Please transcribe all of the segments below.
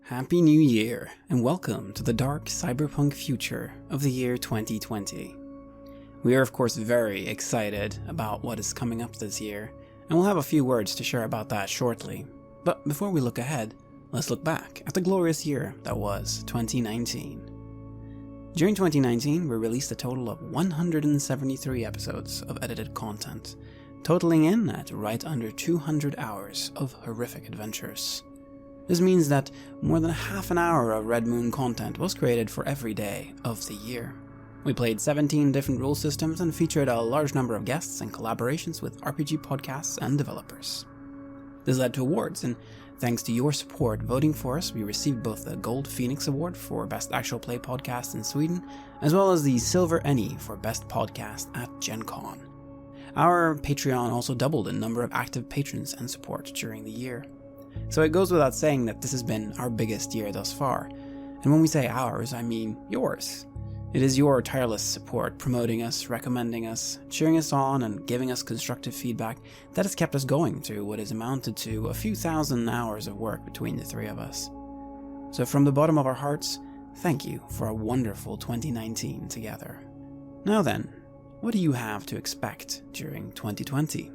Happy New Year, and welcome to the dark cyberpunk future of the year 2020. We are of course very excited about what is coming up this year, and we'll have a few words to share about that shortly. But before we look ahead, let's look back at the glorious year that was 2019. During 2019, we released a total of 173 episodes of edited content, totaling in at right under 200 hours of horrific adventures. This means that more than half an hour of Red Moon content was created for every day of the year. We played 17 different rule systems and featured a large number of guests and collaborations with RPG podcasts and developers. This led to awards, and thanks to your support voting for us, we received both the Gold Phoenix Award for Best Actual Play Podcast in Sweden, as well as the Silver Ennie for Best Podcast at Gen Con. Our Patreon also doubled in number of active patrons and support during the year. So it goes without saying that this has been our biggest year thus far. And when we say ours, I mean yours. It is your tireless support, promoting us, recommending us, cheering us on, and giving us constructive feedback that has kept us going through what has amounted to a few thousand hours of work between the three of us. So from the bottom of our hearts, thank you for a wonderful 2019 together. Now then, what do you have to expect during 2020?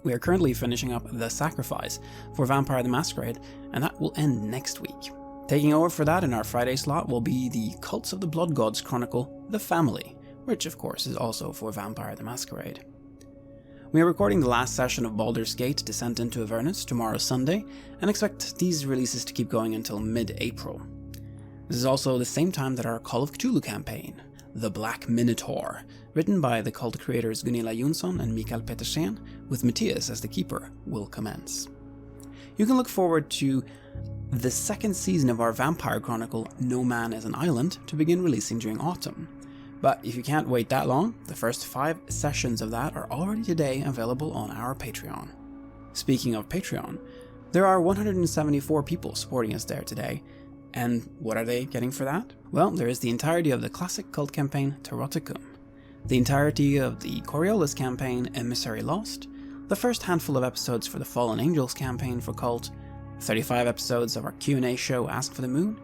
We are currently finishing up The Sacrifice for Vampire the Masquerade, and that will end next week. Taking over for that in our Friday slot will be the Cults of the Blood Gods Chronicle, The Family, which of course is also for Vampire the Masquerade. We are recording the last session of Baldur's Gate Descent into Avernus tomorrow Sunday, and expect these releases to keep going until mid-April. This is also the same time that our Call of Cthulhu campaign, The Black Minotaur, written by the cult creators Gunilla Jonsson and Mikael Petersen, with Matthias as the keeper, will commence. You can look forward to the second season of our Vampire Chronicle, No Man is an Island, to begin releasing during autumn. But if you can't wait that long, the first 5 sessions of that are already today available on our Patreon. Speaking of Patreon, there are 174 people supporting us there today. And what are they getting for that? Well, there is the entirety of the classic cult campaign Taroticum, the entirety of the Coriolis campaign Emissary Lost, the first handful of episodes for the Fallen Angels campaign for Cult, 35 episodes of our Q&A show Ask for the Moon,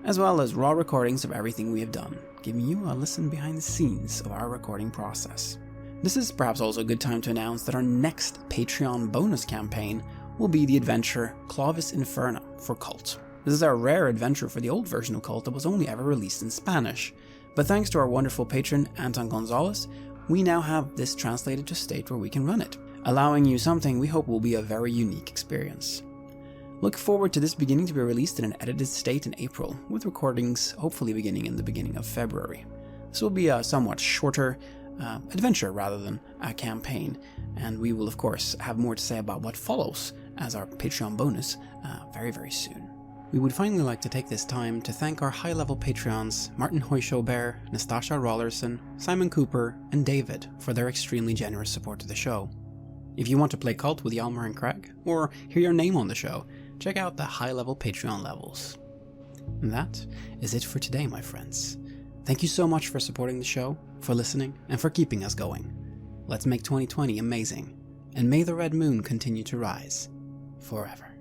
as well as raw recordings of everything we have done, giving you a listen behind the scenes of our recording process. This is perhaps also a good time to announce that our next Patreon bonus campaign will be the adventure Clavis Inferna for Cult. This is our rare adventure for the old version of Cult that was only ever released in Spanish, but thanks to our wonderful patron Anton Gonzalez, we now have this translated to state where we can run it, allowing you something we hope will be a very unique experience. Look forward to this beginning to be released in an edited state in April, with recordings hopefully beginning in the beginning of February. This will be a somewhat shorter adventure rather than a campaign, and we will of course have more to say about what follows as our Patreon bonus very soon. We would finally like to take this time to thank our high-level Patreons Martin Heuschober, Nastasia Raulerson, Simon Cooper, and David for their extremely generous support to the show. If you want to play Cult with Hjalmar and Craig, or hear your name on the show, check out the high-level Patreon levels. And that is it for today, my friends. Thank you so much for supporting the show, for listening, and for keeping us going. Let's make 2020 amazing, and may the Red Moon continue to rise forever.